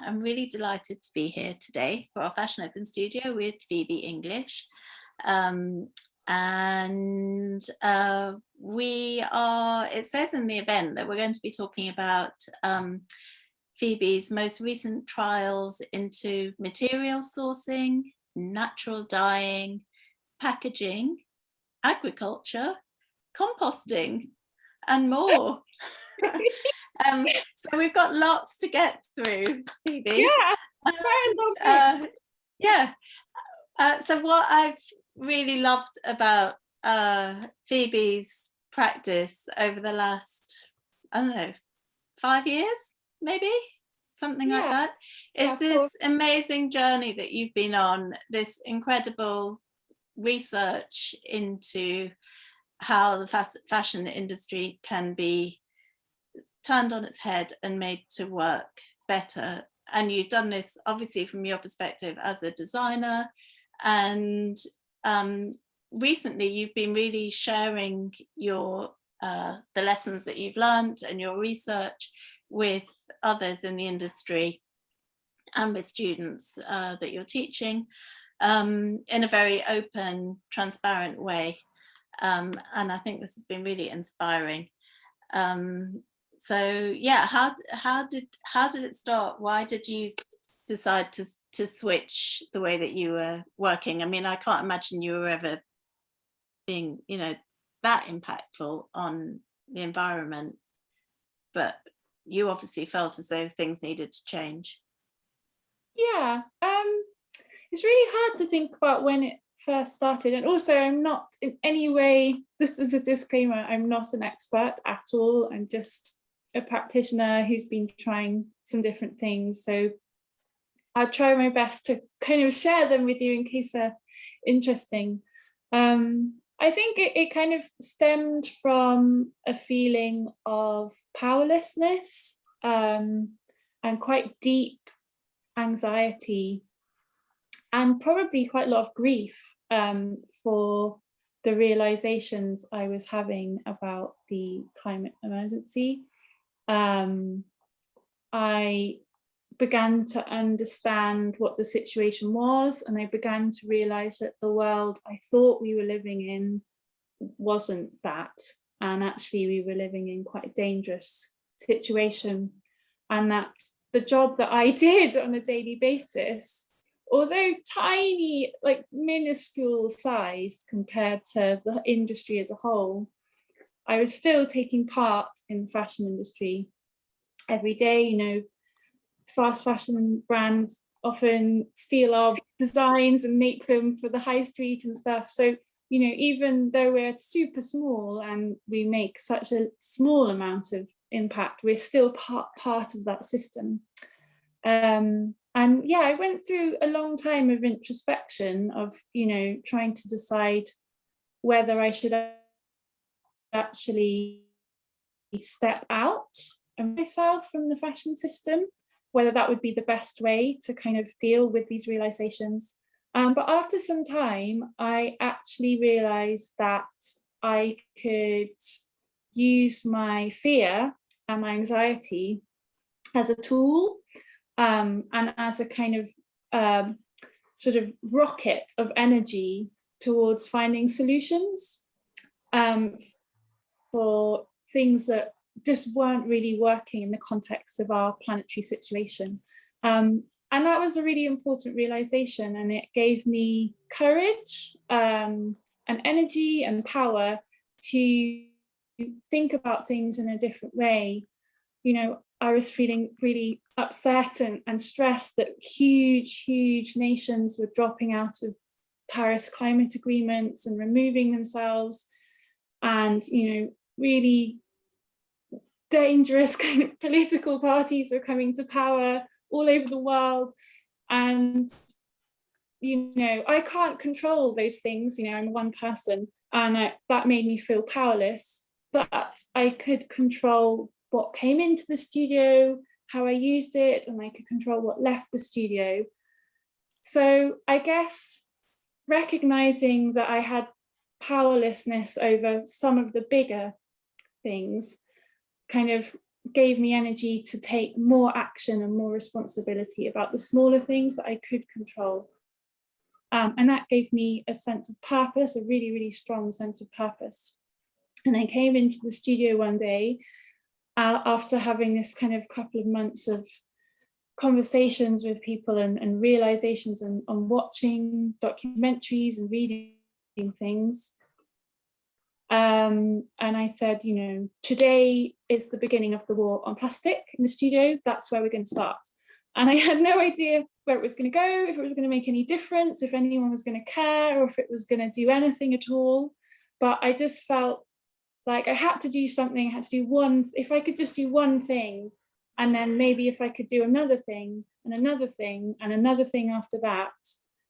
I'm really delighted to be here today for our Fashion Open Studio with Phoebe English. It says in the event that we're going to be talking about Phoebe's most recent trials into material sourcing, natural dyeing, packaging, agriculture, composting, and more. So we've got lots to get through, Phoebe. Yeah, so what I've really loved about Phoebe's practice over the last, I don't know, 5 years, maybe, something like that, is this amazing journey that you've been on, this incredible research into how the fashion industry can be turned on its head and made to work better. And you've done this obviously from your perspective as a designer, and recently you've been really sharing your the lessons that you've learned and your research with others in the industry and with students that you're teaching in a very open, transparent way. And I think this has been really inspiring. So yeah, how did it start? Why did you decide to switch the way that you were working? I mean, I can't imagine you were ever being, that impactful on the environment, but you obviously felt as though things needed to change. Yeah, it's really hard to think about when it first started, and also I'm not in any way, just as a disclaimer, I'm not an expert at all. I'm just a practitioner who's been trying some different things, so I'll try my best to kind of share them with you in case they're interesting. I think it kind of stemmed from a feeling of powerlessness and quite deep anxiety, and probably quite a lot of grief for the realizations I was having about the climate emergency. I began to understand what the situation was, and I began to realize that the world I thought we were living in wasn't that, and actually we were living in quite a dangerous situation, and that the job that I did on a daily basis, although tiny, like minuscule sized compared to the industry as a whole, I was still taking part in the fashion industry every day. Fast fashion brands often steal our designs and make them for the high street and stuff. So, even though we're super small and we make such a small amount of impact, we're still part of that system. And yeah, I went through a long time of introspection of, trying to decide whether I should actually step out of myself from the fashion system, whether that would be the best way to kind of deal with these realizations. But after some time, I actually realized that I could use my fear and my anxiety as a tool and as a kind of sort of rocket of energy towards finding solutions for things that just weren't really working in the context of our planetary situation. And that was a really important realization, and it gave me courage and energy and power to think about things in a different way. I was feeling really upset and stressed that huge nations were dropping out of Paris climate agreements and removing themselves, and really dangerous kind of political parties were coming to power all over the world. And I can't control those things. I'm one person, and that made me feel powerless, but I could control what came into the studio, how I used it, and I could control what left the studio. So I guess recognizing that I had powerlessness over some of the bigger things kind of gave me energy to take more action and more responsibility about the smaller things that I could control. And that gave me a sense of purpose, a really, really strong sense of purpose. And I came into the studio one day after having this kind of couple of months of conversations with people and realizations and on watching documentaries and reading things. And I said, you know, today is the beginning of the war on plastic in the studio. That's where we're going to start. And I had no idea where it was going to go, if it was going to make any difference, if anyone was going to care, or if it was going to do anything at all. But I just felt like I had to do something. I had to do one. If I could just do one thing, and then maybe if I could do another thing and another thing and another thing after that,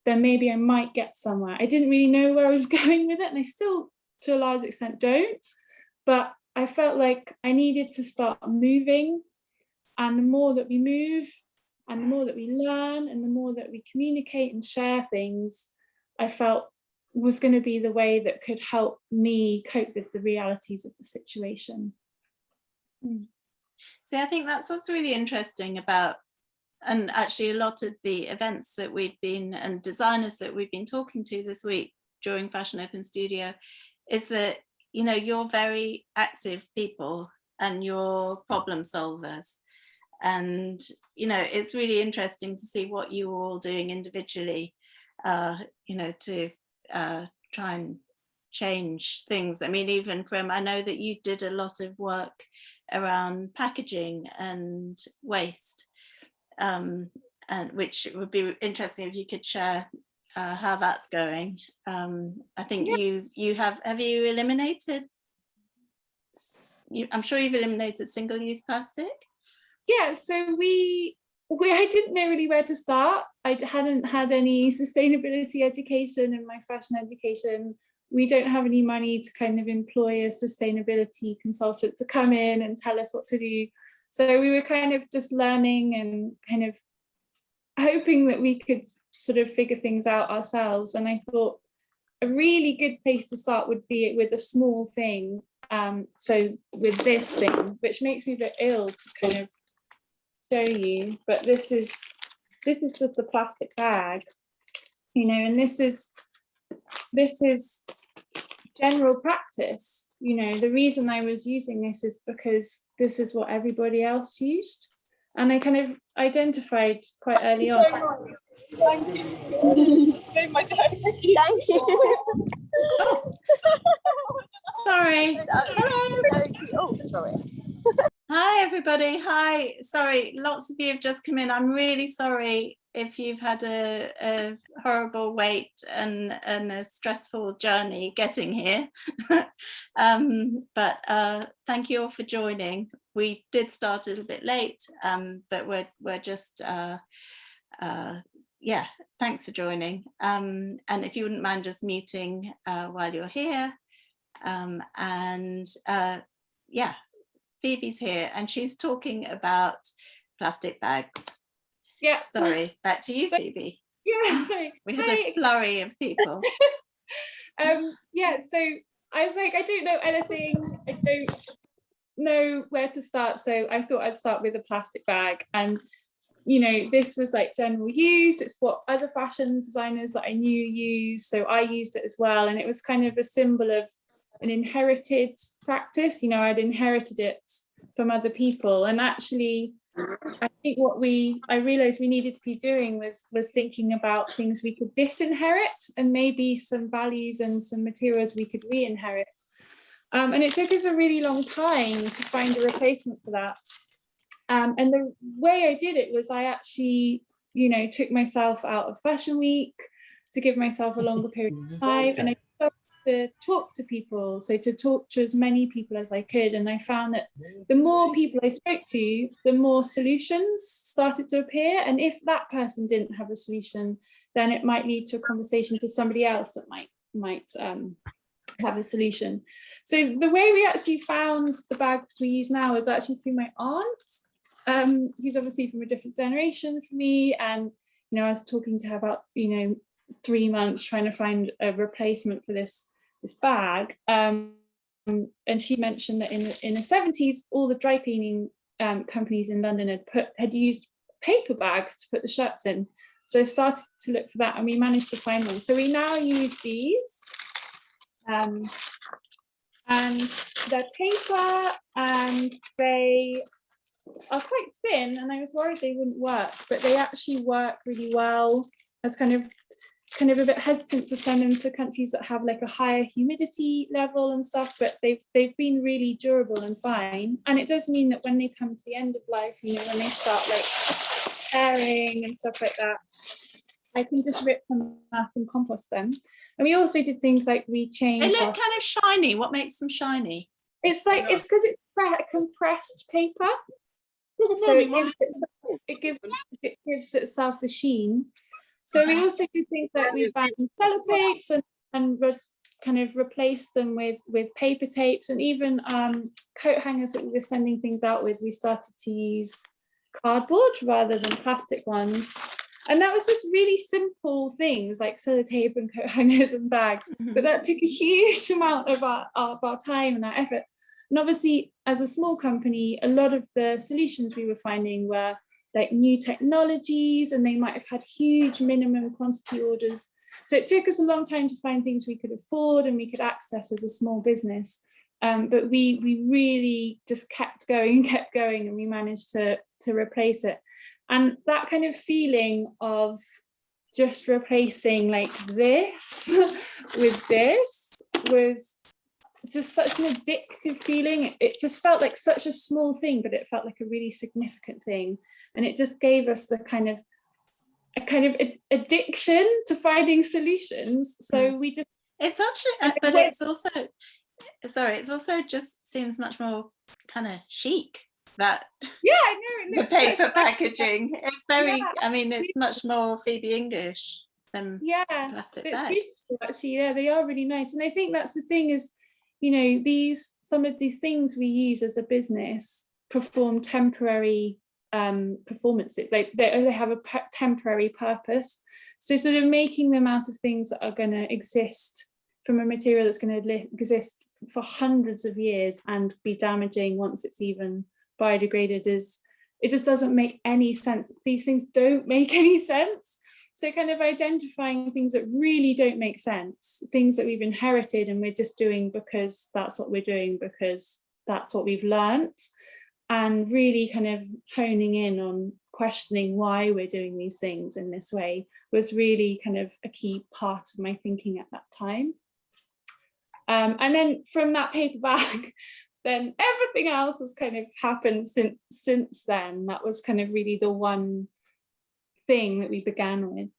then maybe I might get somewhere. I didn't really know where I was going with it, and I still, to a large extent, don't. But I felt like I needed to start moving, and the more that we move, and the more that we learn, and the more that we communicate and share things, I felt was going to be the way that could help me cope with the realities of the situation. See, I think that's what's really interesting about, and actually a lot of the events that we've been, and designers that we've been talking to this week during Fashion Open Studio, is that, you know, you're very active people and you're problem solvers. And, you know, it's really interesting to see what you were all doing individually, you know, to try and change things. I mean, even from, I know that you did a lot of work around packaging and waste, and which would be interesting if you could share how that's going. I think you have you eliminated, I'm sure you've eliminated single-use plastic? Yeah, so I didn't know really where to start. I hadn't had any sustainability education in my fashion education. We don't have any money to kind of employ a sustainability consultant to come in and tell us what to do. So we were kind of just learning and kind of hoping that we could sort of figure things out ourselves. And I thought a really good place to start would be with a small thing. So with this thing, which makes me a bit ill to kind of show you, but this is just a plastic bag, you know, and this is general practice. You know, the reason I was using this is because this is what everybody else used, and I kind of identified quite early on. Thank you. It's made my day. Thank you. Oh. Sorry. Hello. Thank you. Oh, sorry. Hi everybody. Hi. Sorry, lots of you have just come in. I'm really sorry if you've had a horrible wait and a stressful journey getting here. But thank you all for joining. We did start a little bit late, but we're just yeah, thanks for joining. And if you wouldn't mind just muting while you're here. Yeah, Phoebe's here and she's talking about plastic bags. Yeah. Sorry, back to you, Phoebe. Yeah, sorry. We had a flurry of people. Yeah, so I was like, I don't know anything. I don't know where to start. So I thought I'd start with a plastic bag. And, you know, this was like general use. It's what other fashion designers that I knew used. So I used it as well. And it was kind of a symbol of an inherited practice. You know, I'd inherited it from other people. And actually, I think what I realized we needed to be doing was thinking about things we could disinherit and maybe some values and some materials we could re-inherit. And it took us a really long time to find a replacement for that. And the way I did it was I actually, you know, took myself out of Fashion Week to give myself a longer period of time, and I started to talk to people, so to talk to as many people as I could. And I found that the more people I spoke to, the more solutions started to appear. And if that person didn't have a solution, then it might lead to a conversation to somebody else that might have a solution. So the way we actually found the bags we use now is actually through my aunt, who's obviously from a different generation from me. And, you know, I was talking to her about, you know, 3 months trying to find a replacement for this bag. And she mentioned that in the 70s, all the dry cleaning companies in London had used paper bags to put the shirts in. So I started to look for that, and we managed to find one. So we now use these, and they're paper, and they are quite thin, and I was worried they wouldn't work, but they actually work really well. I was kind of a bit hesitant to send them to countries that have like a higher humidity level and stuff, but they've been really durable and fine. And it does mean that when they come to the end of life, you know, when they start like tearing and stuff like that, I can just rip them up and compost them. And we also did things like we changed. They look kind of shiny. What makes them shiny? It's like, it's because it's compressed paper. So it gives itself a sheen. So we also do things like we found sellotapes and kind of replaced them with paper tapes, and even coat hangers that we were sending things out with, we started to use cardboard rather than plastic ones. And that was just really simple things like sellotape and coat hangers and bags, but that took a huge amount of our time and our effort. And obviously, as a small company, a lot of the solutions we were finding were like new technologies, and they might have had huge minimum quantity orders. So it took us a long time to find things we could afford and we could access as a small business. But we really just kept going, and we managed to replace it. And that kind of feeling of just replacing like this with this was just such an addictive feeling. It just felt like such a small thing, but it felt like a really significant thing. And it just gave us a kind of addiction to finding solutions. So we just, it's such a, but it's also, sorry, it's also just seems much more kind of chic, that I know, the paper packaging. It's very, I mean, it's much more Phoebe English than plastic it's bags. beautiful actually. Yeah, they are really nice. And I think that's the thing is, you know, some of these things we use as a business perform temporary performances. They have a temporary purpose. So sort of making them out of things that are going to exist from a material that's going to exist for hundreds of years and be damaging once it's even biodegraded, it just doesn't make any sense. These things don't make any sense. So kind of identifying things that really don't make sense, things that we've inherited and we're just doing because that's what we're doing, because that's what we've learnt, and really kind of honing in on questioning why we're doing these things in this way was really kind of a key part of my thinking at that time. And then from that paper bag, then everything else has kind of happened since then. That was kind of really the one thing that we began with.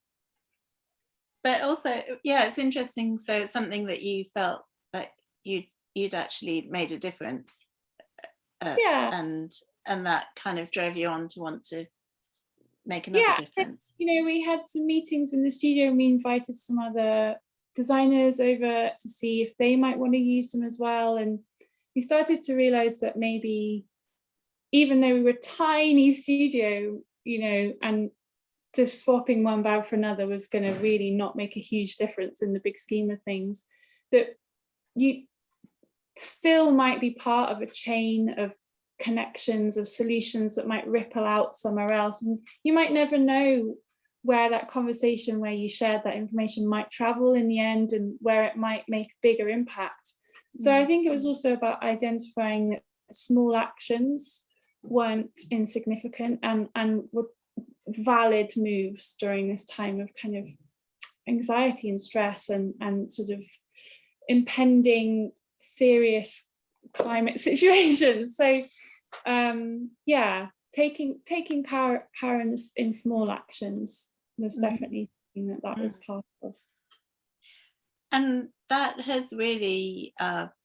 But also, yeah, it's interesting. So it's something that you felt that you'd actually made a difference. And that kind of drove you on to want to make another difference. You know, we had some meetings in the studio and we invited some other designers over to see if they might want to use them as well. And we started to realize that maybe, even though we were a tiny studio, you know, and just swapping one bag for another was going to really not make a huge difference in the big scheme of things, that you still might be part of a chain of connections, of solutions that might ripple out somewhere else. And you might never know where that conversation where you shared that information might travel in the end, and where it might make a bigger impact. So I think it was also about identifying that small actions weren't insignificant and were valid moves during this time of kind of anxiety and stress and sort of impending serious climate situations. So taking power in small actions was definitely something that was part of. And that has really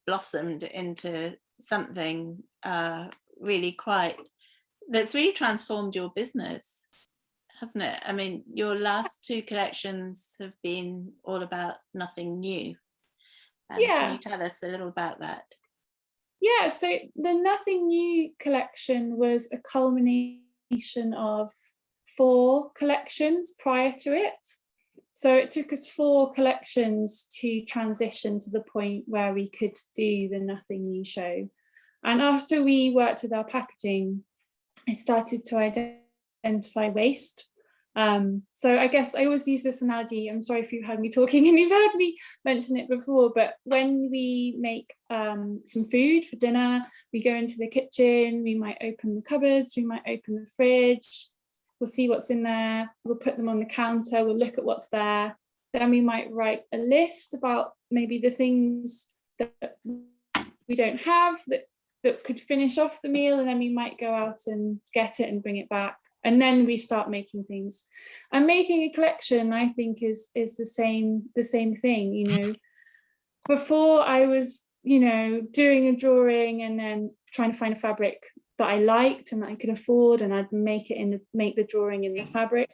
blossomed into something really that's really transformed your business, hasn't it? I mean, your last two collections have been all about nothing new. Can you tell us a little about that? Yeah, so the Nothing New collection was a culmination of 4 collections prior to it. So it took us 4 collections to transition to the point where we could do the Nothing New show. And after we worked with our packaging, I started to identify waste. So I guess I always use this analogy. I'm sorry if you've heard me talking and you've heard me mention it before, but when we make some food for dinner, we go into the kitchen, we might open the cupboards, we might open the fridge, we'll see what's in there, we'll put them on the counter, we'll look at what's there. Then we might write a list about maybe the things that we don't have that could finish off the meal, and then we might go out and get it and bring it back. And then we start making things. And making a collection, I think, is the same thing. You know, before I was, you know, doing a drawing and then trying to find a fabric that I liked and that I could afford, and I'd make the drawing in the fabric.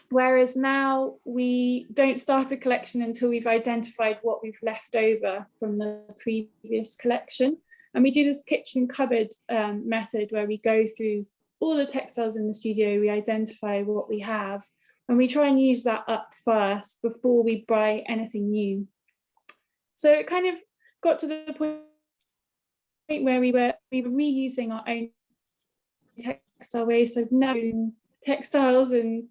Whereas now we don't start a collection until we've identified what we've left over from the previous collection. And we do this kitchen cupboard method where we go through all the textiles in the studio, we identify what we have, and we try and use that up first before we buy anything new. So it kind of got to the point where we were reusing our own textile waste, so now textiles and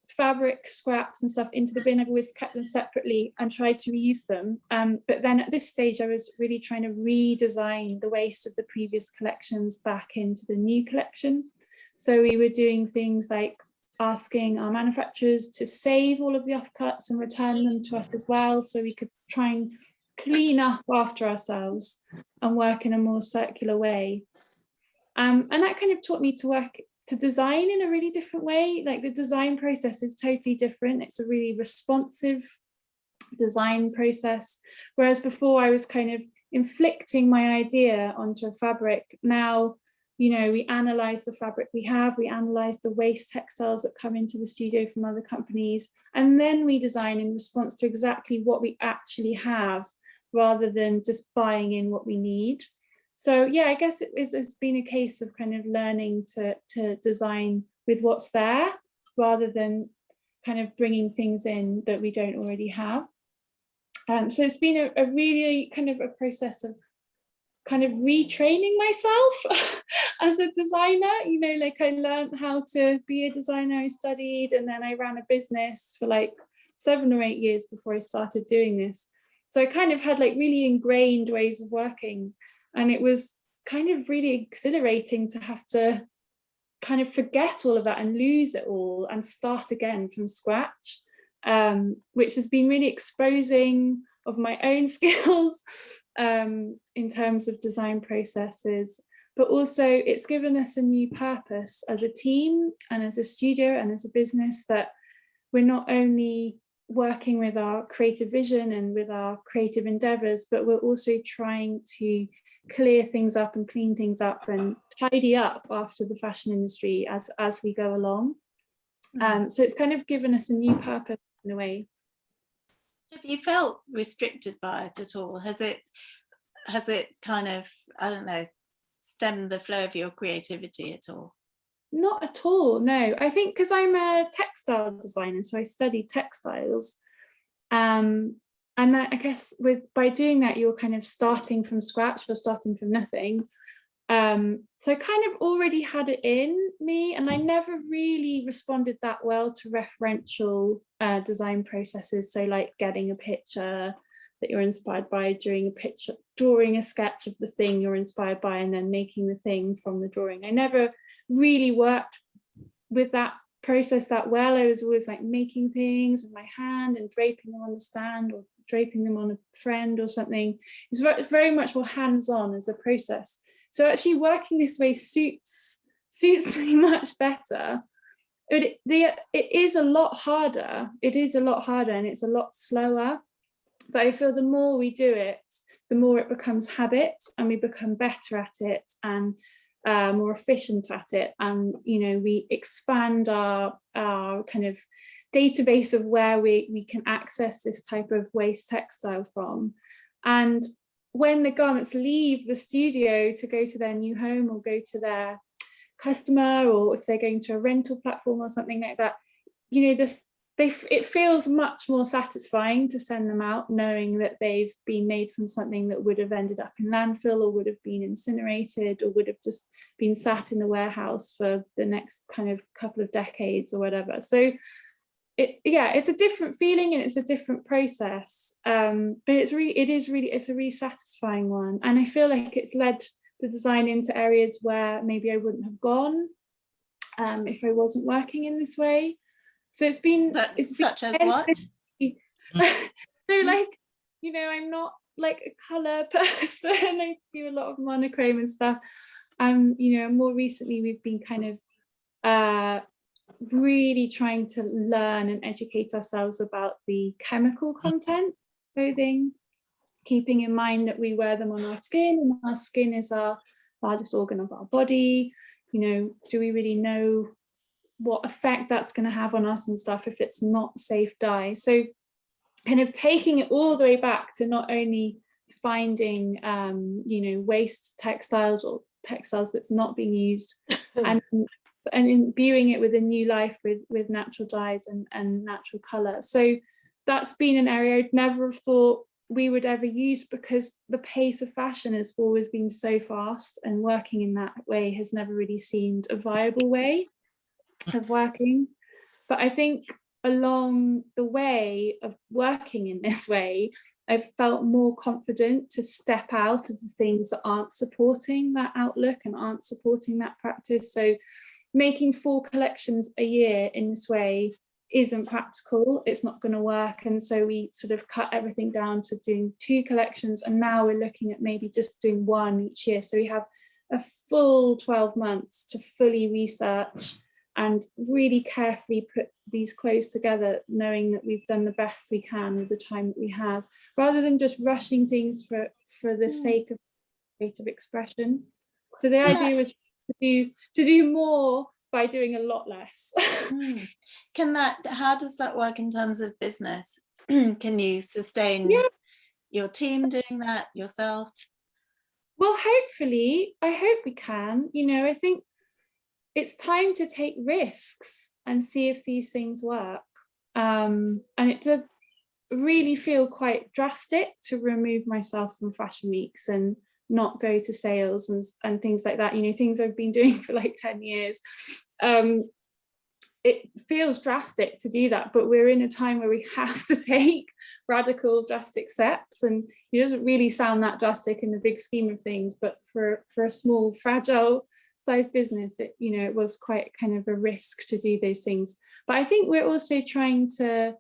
fabric scraps and stuff into the bin. I've always kept them separately and tried to reuse them. But then at this stage, I was really trying to redesign the waste of the previous collections back into the new collection. So we were doing things like asking our manufacturers to save all of the offcuts and return them to us as well, so we could try and clean up after ourselves and work in a more circular way. And that kind of taught me to design in a really different way. Like the design process is totally different. It's a really responsive design process. Whereas before I was kind of inflicting my idea onto a fabric. Now, you know, we analyze the fabric we have, we analyze the waste textiles that come into the studio from other companies, and then we design in response to exactly what we actually have, rather than just buying in what we need. So yeah, I guess it's been a case of kind of learning to design with what's there, rather than kind of bringing things in that we don't already have. So it's been a really kind of a process of kind of retraining myself as a designer. You know, like I learned how to be a designer, I studied, and then I ran a business for like 7 or 8 years before I started doing this. So I kind of had like really ingrained ways of working. And it was kind of really exhilarating to have to kind of forget all of that and lose it all and start again from scratch, which has been really exposing of my own skills in terms of design processes. But also it's given us a new purpose as a team and as a studio and as a business, that we're not only working with our creative vision and with our creative endeavors, but we're also trying to clear things up and clean things up and tidy up after the fashion industry as we go along. So it's kind of given us a new purpose in a way. Have you felt restricted by it at all? Has it kind of, I don't know, stemmed the flow of your creativity at all? Not at all, no. I think because I'm a textile designer, so I studied textiles. And I guess by doing that, you're kind of starting from scratch, you're starting from nothing. So I kind of already had it in me, and I never really responded that well to referential design processes. So like getting a picture that you're inspired by, drawing a sketch of the thing you're inspired by, and then making the thing from the drawing. I never really worked with that process that well. I was always like making things with my hand and draping them on the stand or draping them on a friend or something. It's very much more hands-on as a process. So actually working this way suits me much better. It is a lot harder. It is a lot harder and it's a lot slower. But I feel the more we do it, the more it becomes habit, and we become better at it and more efficient at it. And, you know, we expand our kind of database of where we can access this type of waste textile from. And when the garments leave the studio to go to their new home or go to their customer, or if they're going to a rental platform or something like that, you know, it feels much more satisfying to send them out knowing that they've been made from something that would have ended up in landfill or would have been incinerated or would have just been sat in the warehouse for the next kind of couple of decades or whatever. So it's a different feeling and it's a different process, but it's a really satisfying one, and I feel like it's led the design into areas where maybe I wouldn't have gone if I wasn't working in this way. So it's been such as what? So like, you know, I'm not like a colour person. I do a lot of monochrome and stuff. You know, more recently we've been kind of really trying to learn and educate ourselves about the chemical content of clothing, keeping in mind that we wear them on our skin, and our skin is our largest organ of our body. You know, do we really know what effect that's going to have on us and stuff if it's not safe dye? So kind of taking it all the way back to not only finding you know, waste textiles or textiles that's not being used and imbuing it with a new life with natural dyes and natural colour. So that's been an area I'd never have thought we would ever use, because the pace of fashion has always been so fast, and working in that way has never really seemed a viable way of working. But I think along the way of working in this way, I've felt more confident to step out of the things that aren't supporting that outlook and aren't supporting that practice. So making 4 collections a year in this way isn't practical, it's not going to work, and so we sort of cut everything down to doing 2 collections, and now we're looking at maybe just doing 1 each year. So we have a full 12 months to fully research and really carefully put these clothes together, knowing that we've done the best we can with the time that we have, rather than just rushing things for the sake of creative expression. So the idea was to do more by doing a lot less. How does that work in terms of business? Can you sustain your team doing that yourself? Well, hopefully, I hope we can. You know, I think it's time to take risks and see if these things work. And it does really feel quite drastic to remove myself from fashion weeks and not go to sales and things like that, you know, things I've been doing for like 10 years. It feels drastic to do that, but we're in a time where we have to take radical, drastic steps, and it doesn't really sound that drastic in the big scheme of things, but for a small, fragile sized business, it, you know, it was quite kind of a risk to do those things. But I think we're also trying to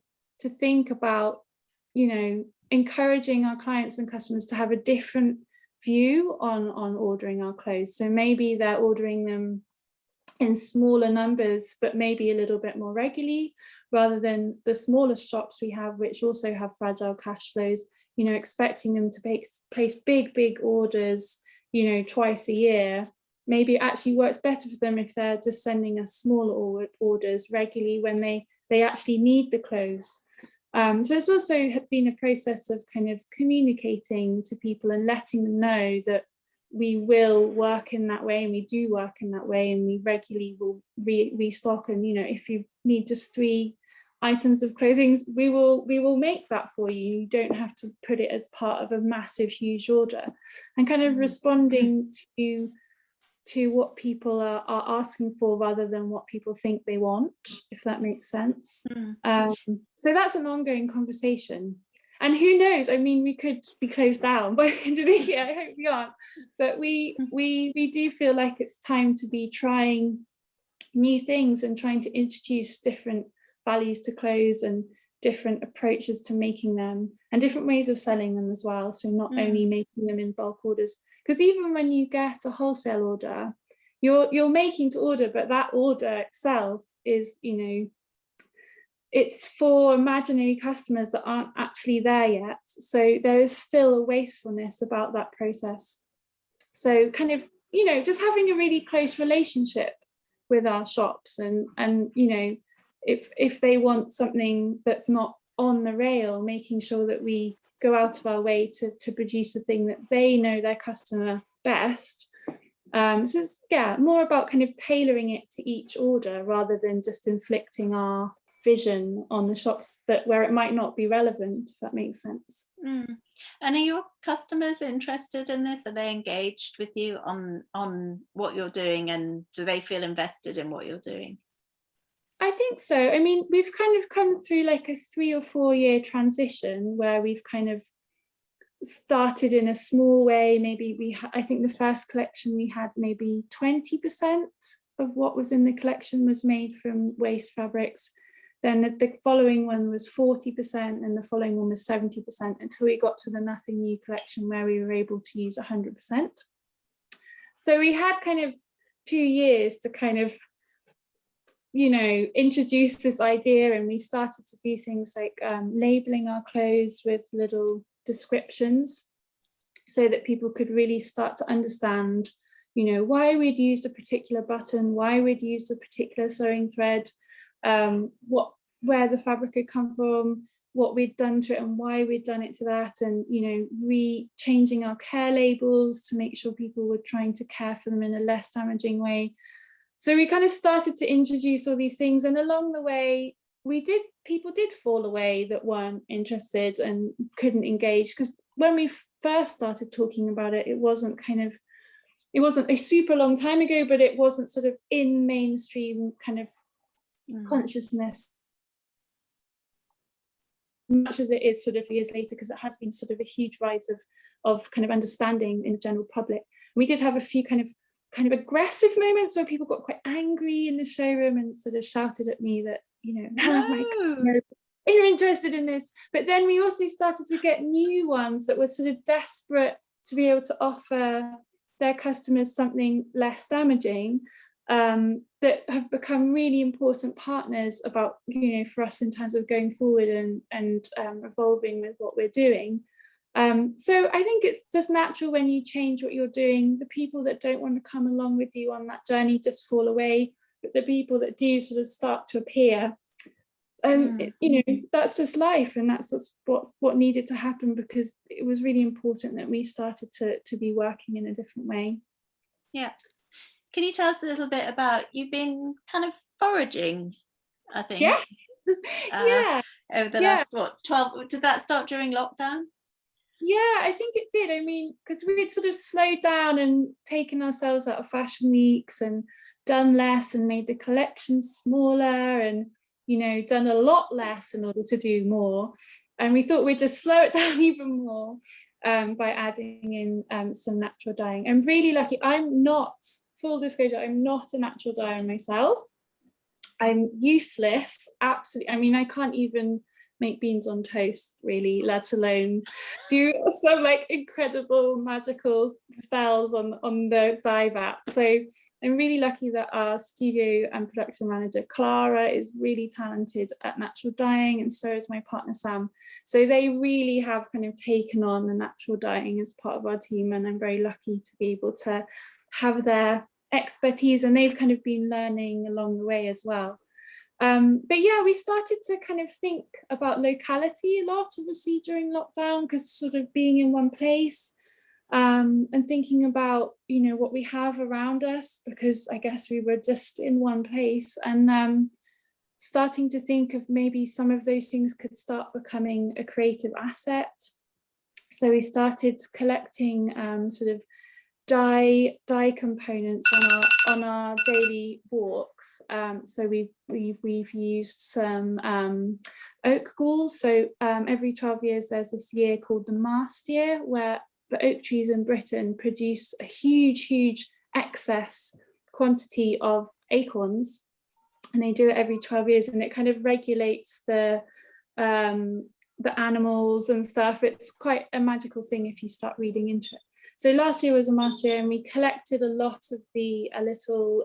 think about, you know, encouraging our clients and customers to have a different view on ordering our clothes. So maybe they're ordering them in smaller numbers, but maybe a little bit more regularly, rather than the smaller shops we have, which also have fragile cash flows, you know, expecting them to place big orders, you know, twice a year. Maybe it actually works better for them if they're just sending us smaller orders regularly when they actually need the clothes. So it's also been a process of kind of communicating to people and letting them know that we will work in that way, and we do work in that way, and we regularly will restock. And, you know, if you need just 3 items of clothing, we will make that for you. You don't have to put it as part of a massive, huge order. And kind of responding to what people are asking for rather than what people think they want, if that makes sense. So that's an ongoing conversation. And who knows, I mean, we could be closed down by the end of the year. I hope we aren't. But we do feel like it's time to be trying new things and trying to introduce different values to clothes and different approaches to making them and different ways of selling them as well. So not only making them in bulk orders, because even when you get a wholesale order, you're making to order, but that order itself is, you know, it's for imaginary customers that aren't actually there yet. So there is still a wastefulness about that process. So kind of, you know, just having a really close relationship with our shops and you know, if they want something that's not on the rail, making sure that we go out of our way to produce the thing that they know their customer best. So it's, more about kind of tailoring it to each order rather than just inflicting our vision on the shops that where it might not be relevant, if that makes sense. And are your customers interested in this? Are they engaged with you on what you're doing, and do they feel invested in what you're doing? I think so. I mean, we've kind of come through like a 3 or 4 year transition where we've kind of started in a small way. Maybe I think the first collection we had maybe 20% of what was in the collection was made from waste fabrics. Then the following one was 40%, and the following one was 70%, until we got to the Nothing New collection where we were able to use 100%. So we had kind of 2 years to kind of, you know, introduce this idea, and we started to do things like labeling our clothes with little descriptions so that people could really start to understand, you know, why we'd used a particular button, why we'd used a particular sewing thread, where the fabric had come from, what we'd done to it and why we'd done it to that, and, you know, changing our care labels to make sure people were trying to care for them in a less damaging way. So we kind of started to introduce all these things, and along the way people did fall away that weren't interested and couldn't engage, because when we first started talking about it, it wasn't a super long time ago, but it wasn't sort of in mainstream kind of consciousness, much as it is sort of years later, because it has been sort of a huge rise of kind of understanding in the general public. We did have a few kind of aggressive moments where people got quite angry in the showroom and sort of shouted at me that, you know, no, you're interested in this. But then we also started to get new ones that were sort of desperate to be able to offer their customers something less damaging, that have become really important partners about, you know, for us in terms of going forward and evolving with what we're doing. So I think it's just natural when you change what you're doing, the people that don't want to come along with you on that journey just fall away, but the people that do sort of start to appear, you know, that's just life, and that's what needed to happen, because it was really important that we started to be working in a different way. Yeah. Can you tell us a little bit about, you've been kind of foraging, I think. Yes. Yeah. Over the last, 12, did that start during lockdown? Yeah, I think it did. I mean, because we had sort of slowed down and taken ourselves out of fashion weeks and done less and made the collection smaller and, you know, done a lot less in order to do more. And we thought we'd just slow it down even more by adding in some natural dyeing. I'm really lucky. Full disclosure, I'm not a natural dyer myself. I'm useless, absolutely. I mean, I can't even make beans on toast, really, let alone do some like incredible magical spells on the dye vat. So I'm really lucky that our studio and production manager, Clara, is really talented at natural dyeing, and so is my partner, Sam. So they really have kind of taken on the natural dyeing as part of our team, and I'm very lucky to be able to have their expertise, and they've kind of been learning along the way as well. But yeah, we started to kind of think about locality a lot, obviously, during lockdown, because sort of being in one place and thinking about, you know, what we have around us, because I guess we were just in one place, and starting to think of maybe some of those things could start becoming a creative asset. So we started collecting sort of dye components on our daily walks. So we've used some oak galls. So every 12 years there's this year called the mast year, where the oak trees in Britain produce a huge excess quantity of acorns, and they do it every 12 years, and it kind of regulates the animals and stuff. It's quite a magical thing if you start reading into it. So last year was a mast year, and we collected a lot of the little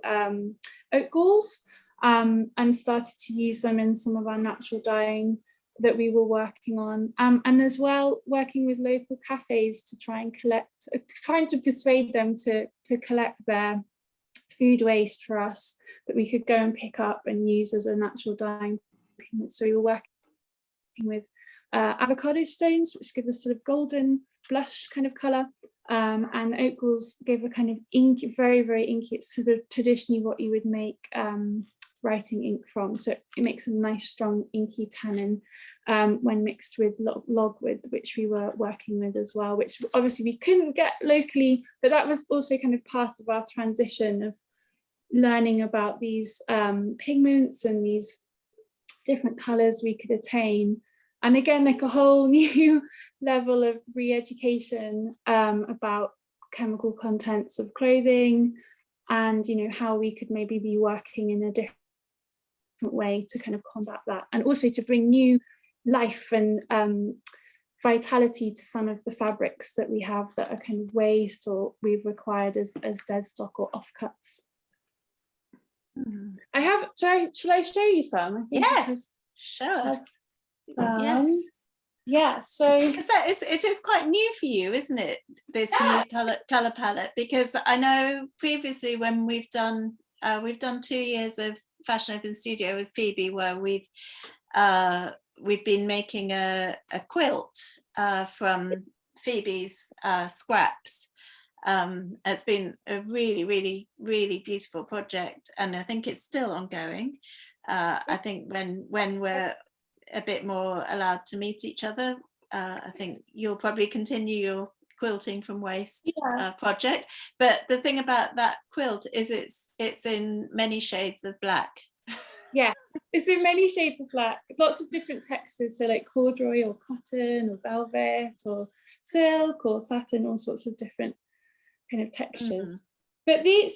oak galls and started to use them in some of our natural dyeing that we were working on, and as well working with local cafes to try and trying to persuade them to collect their food waste for us that we could go and pick up and use as a natural dyeing. So we were working with avocado stones, which give us sort of golden blush kind of colour. And the oak galls gave a kind of ink, very inky. It's sort of traditionally what you would make writing ink from. So it makes a nice strong inky tannin when mixed with logwood, which we were working with as well, which obviously we couldn't get locally, but that was also kind of part of our transition of learning about these pigments and these different colors we could attain. And again, like a whole new level of re-education about chemical contents of clothing, and how we could maybe be working in a different way to kind of combat that, and also to bring new life and vitality to some of the fabrics that we have that are kind of waste or we've required as dead stock or offcuts. I have, shall I show you some? Yes, show us. Yes. Yeah, so it is quite new for you, isn't it, this new color palette? Because I know previously when we've done 2 years of Fashion Open Studio with Phoebe, where we've been making a quilt from Phoebe's scraps. It's been a really, really, really beautiful project, and I think it's still ongoing. I think when we're a bit more allowed to meet each other, I think you'll probably continue your quilting from waste project. But the thing about that quilt is it's in many shades of black. Yes, it's in many shades of black, lots of different textures, so like corduroy or cotton or velvet or silk or satin, all sorts of different kind of textures. But we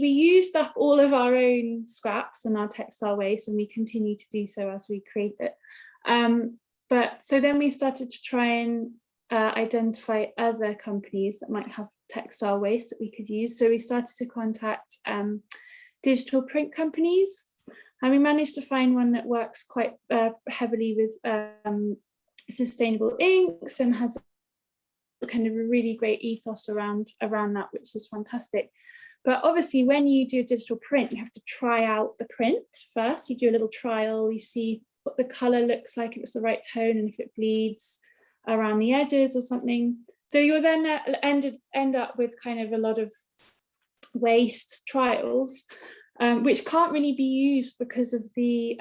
used up all of our own scraps and our textile waste, and we continue to do so as we create it. But so then we started to try and identify other companies that might have textile waste that we could use. So we started to contact digital print companies, and we managed to find one that works quite heavily with sustainable inks and has kind of a really great ethos around that, which is fantastic. But obviously when you do a digital print, you have to try out the print first. You do a little trial, you see what the color looks like, if it's the right tone, and if it bleeds around the edges or something. So you'll then end up with kind of a lot of waste trials, which can't really be used because of the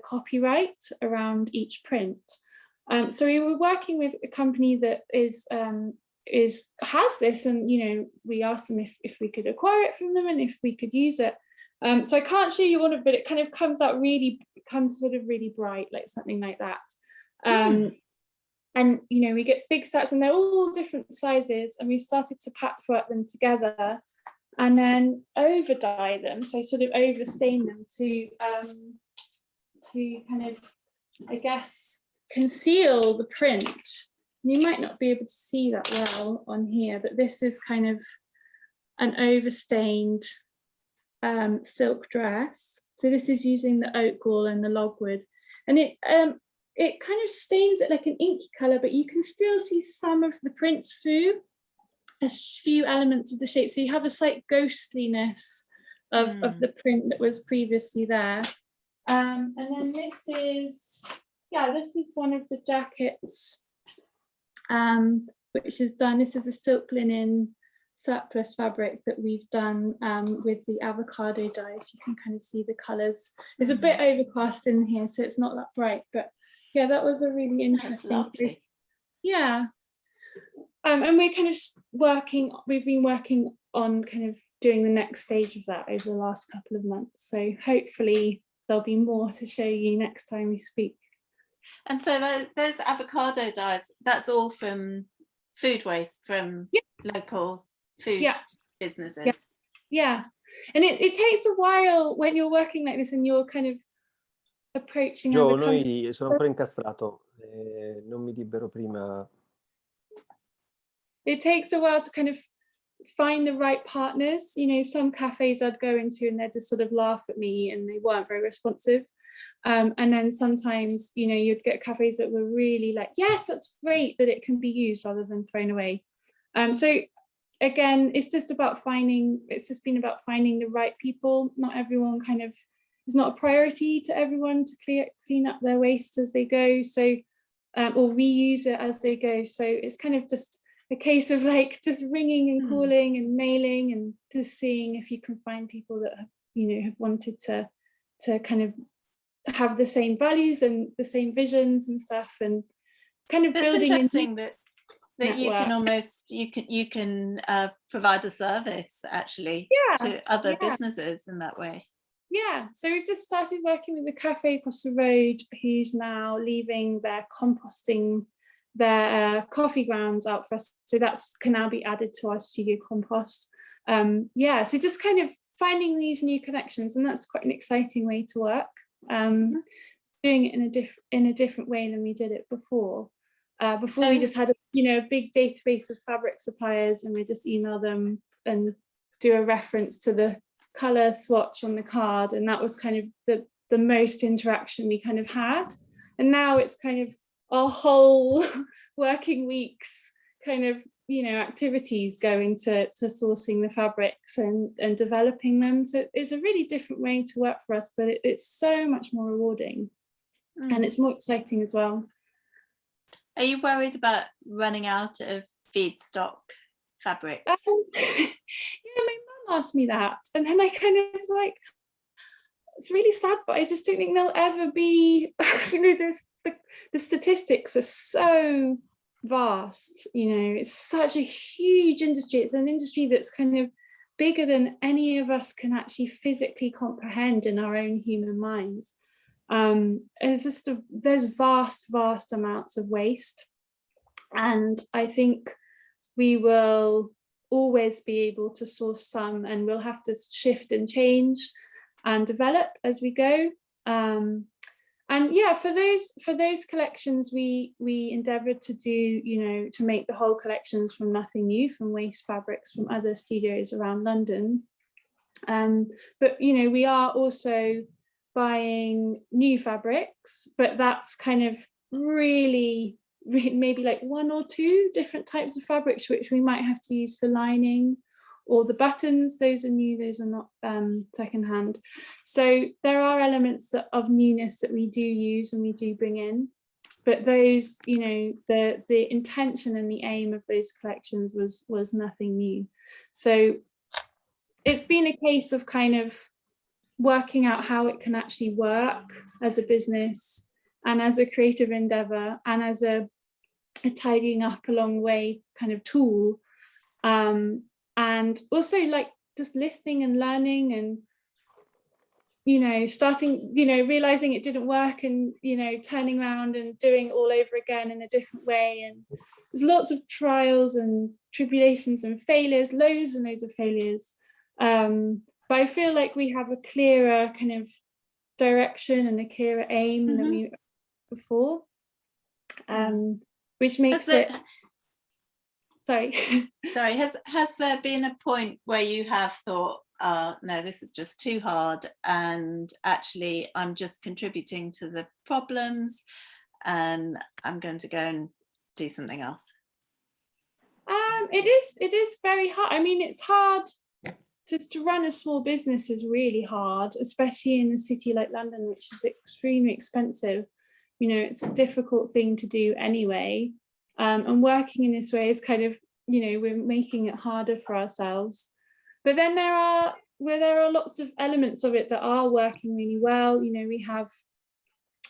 copyright around each print. So we were working with a company that has this, and we asked them if we could acquire it from them and if we could use it. So I can't show you one of it, but it kind of comes sort of really bright, like something like that. And we get big sets, and they're all different sizes, and we started to patchwork them together and then over dye them, so sort of over stain them to kind of, I guess, conceal the print. You might not be able to see that well on here, but this is kind of an overstained silk dress. So this is using the oak wool and the logwood, and it kind of stains it like an inky color, but you can still see some of the prints through a few elements of the shape. So you have a slight ghostliness of the print that was previously there. And then this is one of the jackets, which is done. This is a silk linen surplus fabric that we've done with the avocado dye. So you can kind of see the colors. It's a bit overcast in here, so it's not that bright, but yeah, that was a really interesting. Yeah. And we're kind of we've been working on kind of doing the next stage of that over the last couple of months. So hopefully there'll be more to show you next time we speak. And so those avocado dyes, that's all from food waste from local food businesses. Yeah. And it takes a while when you're working like this and you're kind of approaching other companies. Sono ancora incastrato, non mi libero prima. It takes a while to kind of find the right partners. Some cafes I'd go into and they'd just sort of laugh at me and they weren't very responsive. And then sometimes, you'd get cafes that were really like, yes, that's great that it can be used rather than thrown away. So again, it's just been about finding the right people. Not everyone it's not a priority to everyone to clean up their waste as they go. So, or reuse it as they go. So it's kind of just a case of like just ringing and calling and mailing and just seeing if you can find people that have, you know, have wanted to kind of have the same values and the same visions and stuff, and kind of It's building interesting that you can network. almost you can provide a service actually to other businesses in that way. Yeah, so we've just started working with the cafe across the road, who's now leaving their composting, their coffee grounds out for us, so that's can now be added to our studio compost. Yeah, so just kind of finding these new connections, and that's quite an exciting way to work. Doing it in a different way than we did it before. Before we just had a big database of fabric suppliers, and we just email them and do a reference to the color swatch on the card, and that was kind of the most interaction we kind of had. And now it's kind of our whole working weeks kind of activities go into sourcing the fabrics and developing them. So it's a really different way to work for us, but it's so much more rewarding and it's more exciting as well. Are you worried about running out of feedstock fabrics? Yeah, my mum asked me that, and then I kind of was like, it's really sad, but I just don't think there'll ever be, the statistics are so vast, it's such a huge industry. It's an industry that's kind of bigger than any of us can actually physically comprehend in our own human minds. And it's just there's vast amounts of waste, and I think we will always be able to source some, and we'll have to shift and change and develop as we go. And yeah, for those collections, we endeavoured to do, to make the whole collections from nothing new, from waste fabrics from other studios around London. But we are also buying new fabrics, but that's kind of really maybe like one or two different types of fabrics which we might have to use for lining, or the buttons, those are new, those are not secondhand. So there are elements of newness that we do use and we do bring in, but those, the intention and the aim of those collections was nothing new. So it's been a case of kind of working out how it can actually work as a business and as a creative endeavor and as a tidying up along the way kind of tool, and also like just listening and learning and starting realizing it didn't work, and turning around and doing it all over again in a different way. And there's lots of trials and tribulations and failures, loads and loads of failures, but I feel like we have a clearer kind of direction and a clearer aim than we before, which makes it. Sorry. Has there been a point where you have thought, no, this is just too hard, and actually I'm just contributing to the problems and I'm going to go and do something else? It is very hard. I mean, it's hard. Just to run a small business is really hard, especially in a city like London, which is extremely expensive. It's a difficult thing to do anyway. And working in this way is kind of, we're making it harder for ourselves. But then there are lots of elements of it that are working really well. We have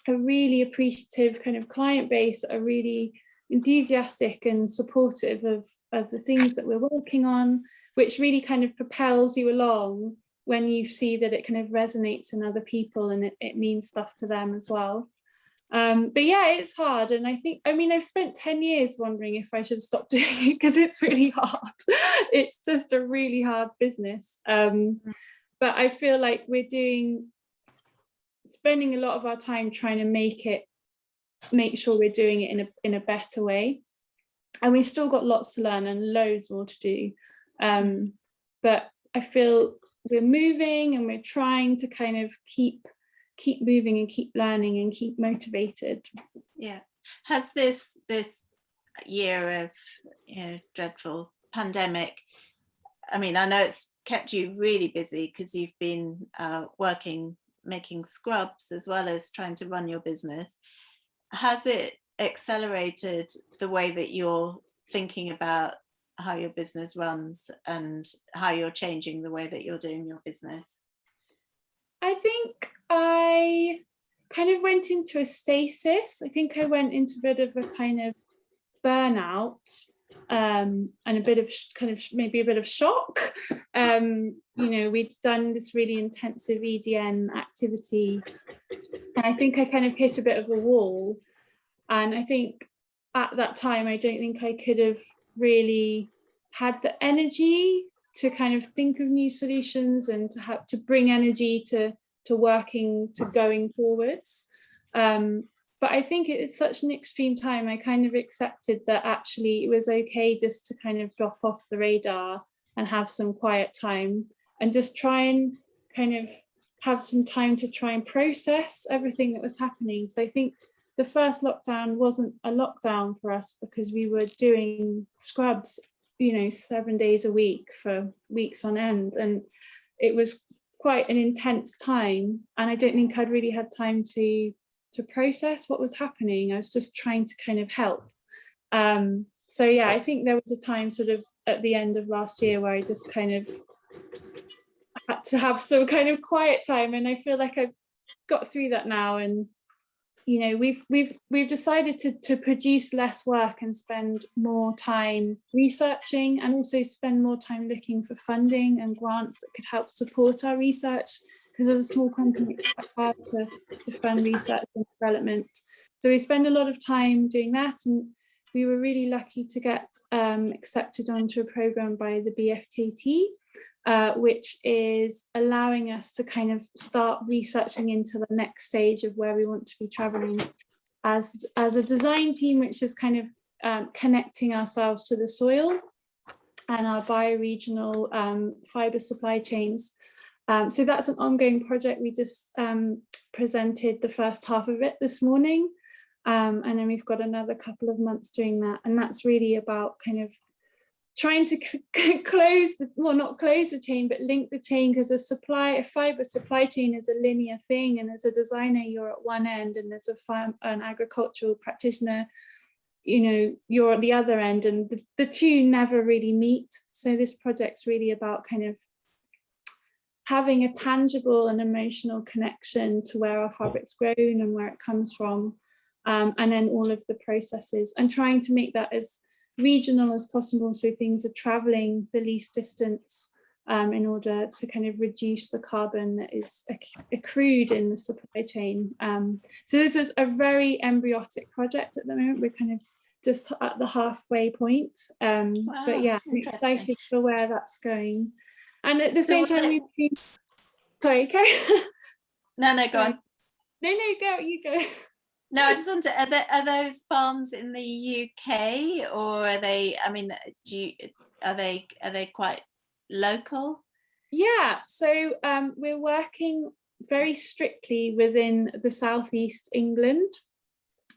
a really appreciative kind of client base, are really enthusiastic and supportive of the things that we're working on, which really kind of propels you along when you see that it kind of resonates in other people and it means stuff to them as well. But yeah, it's hard. And I've spent 10 years wondering if I should stop doing it because it's really hard. It's just a really hard business. But I feel like we're spending a lot of our time trying to make sure we're doing it in a better way. And we've still got lots to learn and loads more to do. But I feel we're moving and we're trying to kind of keep moving and keep learning and keep motivated. Yeah. Has this year of dreadful pandemic, I mean, I know it's kept you really busy because you've been working making scrubs as well as trying to run your business. Has it accelerated the way that you're thinking about how your business runs and how you're changing the way that you're doing your business? I think I kind of went into a stasis. I think I went into a bit of a kind of burnout, and a bit of maybe a bit of shock. We'd done this really intensive EDN activity, and I think I kind of hit a bit of a wall. And I think at that time, I don't think I could have really had the energy to kind of think of new solutions and to have to bring energy to working, to going forwards. But I think it's such an extreme time. I kind of accepted that actually it was okay just to kind of drop off the radar and have some quiet time and just try and kind of have some time to try and process everything that was happening. So I think the first lockdown wasn't a lockdown for us because we were doing scrubs, 7 days a week for weeks on end. And it was quite an intense time. And I don't think I'd really had time to process what was happening. I was just trying to kind of help. So yeah, I think there was a time sort of at the end of last year where I just kind of had to have some kind of quiet time. And I feel like I've got through that now. And we've decided to produce less work and spend more time researching, and also spend more time looking for funding and grants that could help support our research, because as a small company it's quite hard to fund research and development. So we spend a lot of time doing that, and we were really lucky to get accepted onto a program by the BFTT, which is allowing us to kind of start researching into the next stage of where we want to be traveling as a design team, which is kind of connecting ourselves to the soil and our bioregional fibre supply chains. So that's an ongoing project. We just presented the first half of it this morning, and then we've got another couple of months doing that, and that's really about kind of trying to not close the chain, but link the chain, because a fibre supply chain is a linear thing, and as a designer you're at one end, and as an agricultural practitioner you're at the other end, and the two never really meet. So this project's really about kind of having a tangible and emotional connection to where our fabric's grown and where it comes from, and then all of the processes, and trying to make that as regional as possible, so things are traveling the least distance in order to kind of reduce the carbon that is accrued in the supply chain. So this is a very embryotic project at the moment. We're kind of just at the halfway point, Wow, but yeah, I'm excited for where that's going. And at the same time, we've been... Sorry, Carrie. No, go on. No, go, you go. No, I just want to, are those farms in the UK, or are they, I mean, are they quite local? Yeah, so we're working very strictly within the Southeast England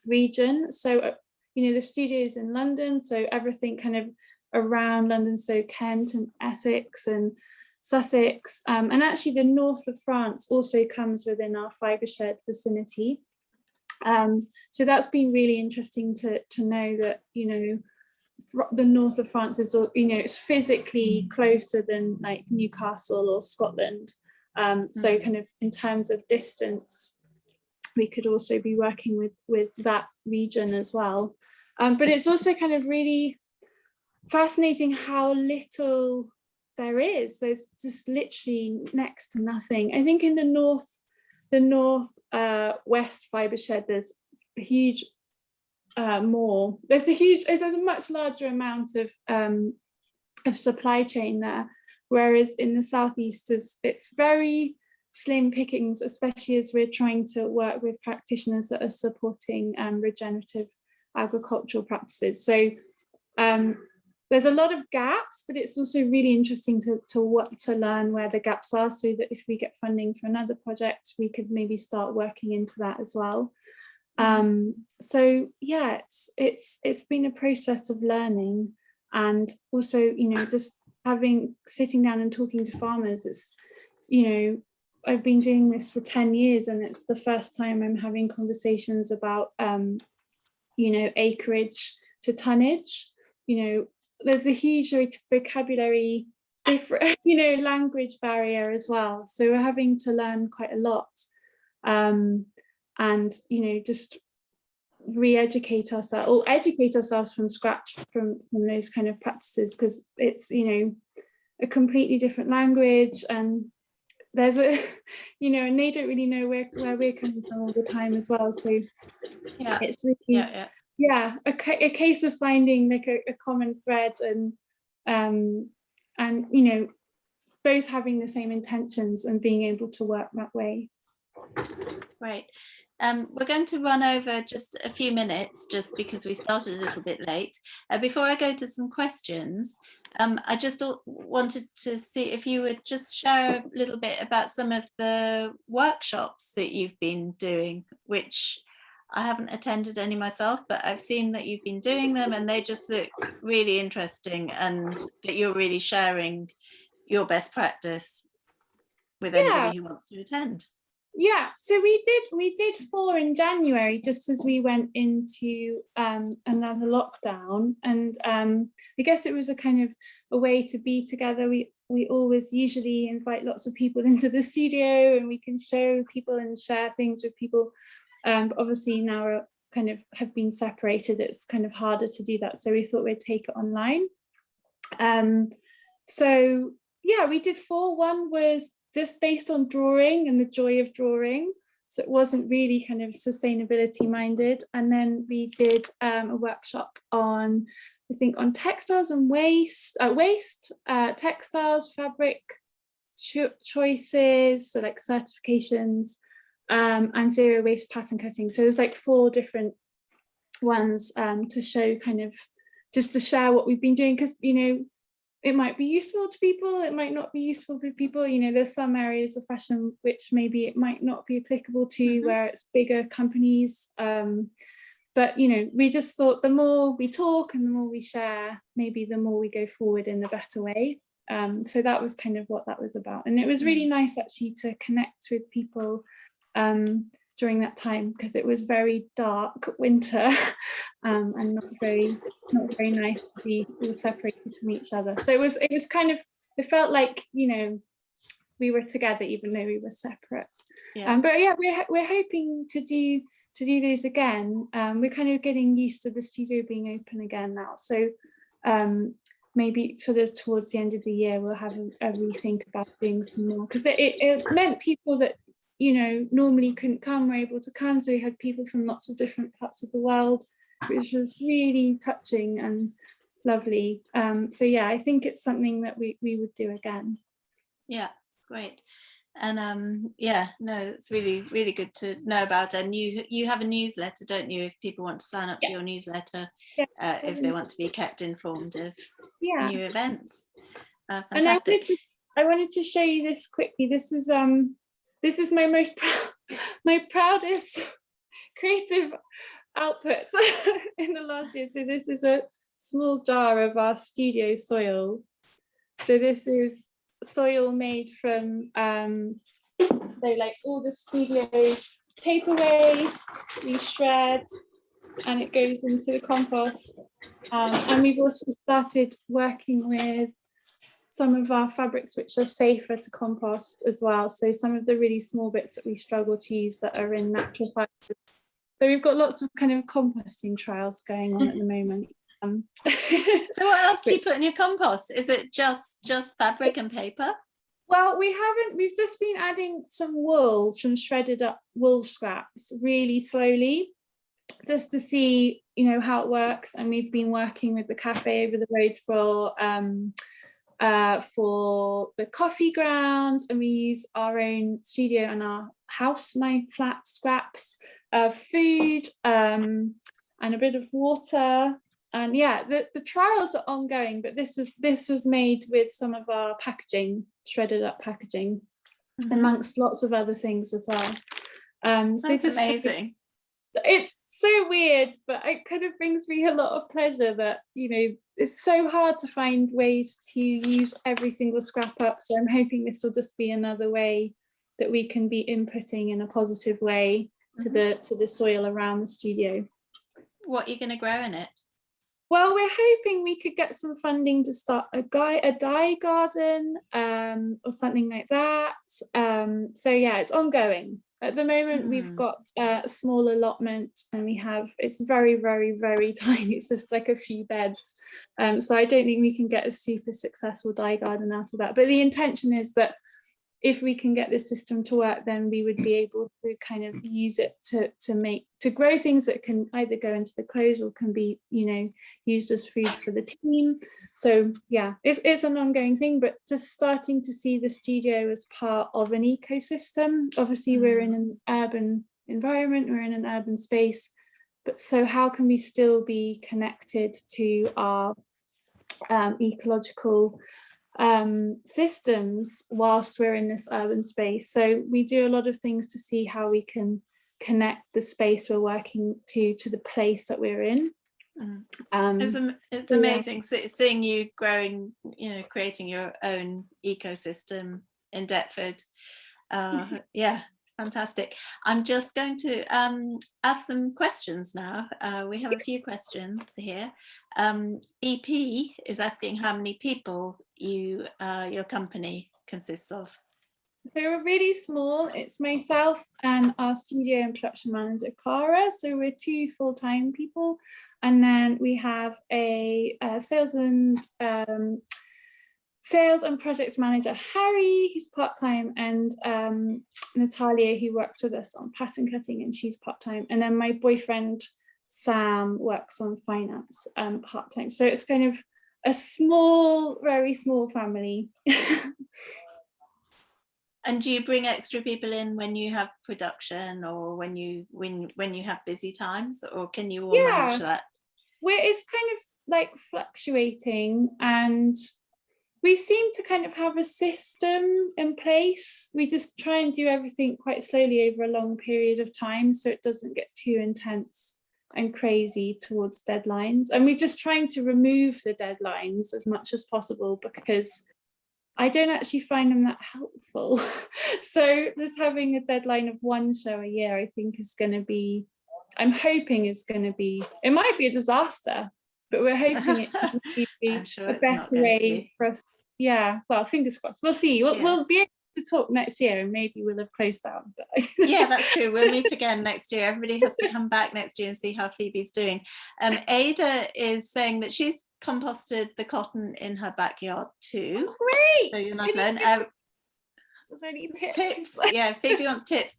region. So, the studio is in London, so everything kind of around London, so Kent and Essex and Sussex, and actually the north of France also comes within our fibre shed vicinity. So that's been really interesting to know that the north of France is it's physically closer than like Newcastle or Scotland, so kind of in terms of distance we could also be working with that region as well, but it's also kind of really fascinating how little there is. There's just literally next to nothing. I think in the north west fibre shed there's a huge there's a much larger amount of supply chain there, whereas in the southeast it's very slim pickings, especially as we're trying to work with practitioners that are supporting regenerative agricultural practices. So there's a lot of gaps, but it's also really interesting to learn where the gaps are, so that if we get funding for another project, we could maybe start working into that as well. So yeah, it's been a process of learning, and also just sitting down and talking to farmers. It's I've been doing this for 10 years, and it's the first time I'm having conversations about acreage to tonnage. there's a huge vocabulary different, language barrier as well. So we're having to learn quite a lot, and just re-educate ourselves or educate ourselves from scratch from those kind of practices, because it's a completely different language, and there's and they don't really know where we're coming from all the time as well. So yeah, it's really a case of finding like a common thread, and both having the same intentions and being able to work that way. Great. We're going to run over just a few minutes just because we started a little bit late. Before I go to some questions, I just wanted to see if you would just share a little bit about some of the workshops that you've been doing, which I haven't attended any myself, but I've seen that you've been doing them and they just look really interesting, and that you're really sharing your best practice with anybody who wants to attend. Yeah, so we did 4 in January, just as we went into another lockdown, and I guess it was a kind of a way to be together. We always usually invite lots of people into the studio, and we can show people and share things with people. But obviously now we're kind of have been separated, it's kind of harder to do that. So we thought we'd take it online. So yeah, we did 4. One was just based on drawing and the joy of drawing, so it wasn't really kind of sustainability minded. And then we did a workshop on, I think, on textiles and waste, textiles, fabric choices, so like certifications, and zero waste pattern cutting. So there's like 4 different ones to show, kind of just to share what we've been doing, because it might be useful to people, it might not be useful for people. There's some areas of fashion which maybe it might not be applicable to, where it's bigger companies. But we just thought the more we talk and the more we share, maybe the more we go forward in a better way. So that was kind of what that was about. And it was really nice actually to connect with people during that time, because it was very dark winter, and not very nice to be all separated from each other. So it was kind of, it felt like we were together even though we were separate. But yeah, we're hoping to do those again. We're kind of getting used to the studio being open again now, so maybe sort of towards the end of the year we'll have a rethink about doing some more, because it meant people that normally couldn't come were able to come. So we had people from lots of different parts of the world, which was really touching and lovely. So yeah, I think it's something that we would do again. Yeah, great. And it's really, really good to know about. And you have a newsletter, don't you, if people want to sign up to your newsletter, if they want to be kept informed of new events. Fantastic. And I wanted to show you this quickly. This is my my proudest creative output in the last year. So this is a small jar of our studio soil. So this is soil made from so like all the studio paper waste we shred, and it goes into the compost. And we've also started working with some of our fabrics which are safer to compost as well. So some of the really small bits that we struggle to use that are in natural fibers. So we've got lots of kind of composting trials going on at the moment. So what else do you put in your compost? Is it just fabric and paper? Well, we've just been adding some wool, some shredded up wool scraps really slowly, just to see how it works. And we've been working with the cafe over the road for the coffee grounds, and we use our own studio and our house, my flat, scraps of food, and a bit of water. And yeah, the trials are ongoing, but this was made with some of our packaging, shredded up packaging, amongst lots of other things as well. So that's amazing. It's so weird, but it kind of brings me a lot of pleasure that it's so hard to find ways to use every single scrap up. So I'm hoping this will just be another way that we can be inputting in a positive way to the soil around the studio. What are you going to grow in it? Well, we're hoping we could get some funding to start a dye garden or something like that. So yeah, it's ongoing. At the moment, we've got a small allotment, and it's very, very, very tiny. It's just like a few beds. So I don't think we can get a super successful dye garden out of that. But the intention is that if we can get this system to work, then we would be able to kind of use it to grow things that can either go into the clothes or can be, used as food for the team. So yeah, it's an ongoing thing, but just starting to see the studio as part of an ecosystem. Obviously, we're in an urban environment, we're in an urban space, but so how can we still be connected to our ecological systems whilst we're in this urban space? So we do a lot of things to see how we can connect the space we're working to the place that we're in. It's amazing seeing you growing, creating your own ecosystem in Deptford. Yeah, fantastic. I'm just going to ask some questions now. We have a few questions here. EP is asking how many people your company consists of. So we're really small. It's myself and our studio and production manager, Clara. So we're 2 full-time people. And then we have a sales and projects manager, Harry, who's part-time, and Natalia, who works with us on pattern cutting, and she's part-time. And then my boyfriend, Sam, works on finance part-time. So it's kind of a small, very small family. And do you bring extra people in when you have production or when you have busy times, or can you all manage that? It's kind of like fluctuating, and we seem to kind of have a system in place. We just try and do everything quite slowly over a long period of time, so it doesn't get too intense and crazy towards deadlines. And we're just trying to remove the deadlines as much as possible, because I don't actually find them that helpful. So just having a deadline of 1 show a year, I think I'm hoping it's going to be, it might be a disaster, but we're hoping it can be a better way for us. Yeah, well, fingers crossed. We'll see. We'll be able to talk next year, and maybe we'll have closed down. But yeah, that's true. We'll meet again next year. Everybody has to come back next year and see how Phoebe's doing. Ada is saying that she's composted the cotton in her backyard too. Oh, great! So you're not alone. Tips. Yeah, Phoebe wants tips.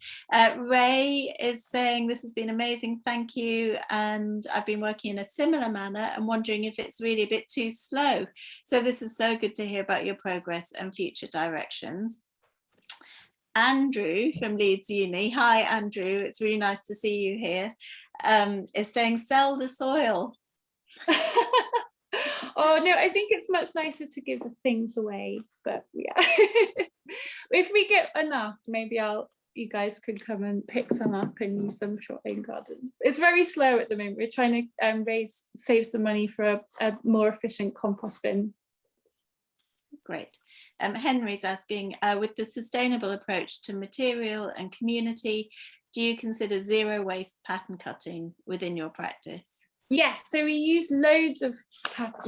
Ray is saying this has been amazing, thank you, and I've been working in a similar manner and wondering if it's really a bit too slow. So this is so good to hear about your progress and future directions. Andrew from Leeds Uni, hi Andrew, it's really nice to see you here, is saying sell the soil. Oh no, I think it's much nicer to give the things away, but yeah. If we get enough, maybe you guys could come and pick some up and use them for your own gardens. It's very slow at the moment. We're trying to save some money for a more efficient compost bin. Great. Henry's asking, with the sustainable approach to material and community, do you consider zero waste pattern cutting within your practice? Yes, so we use loads of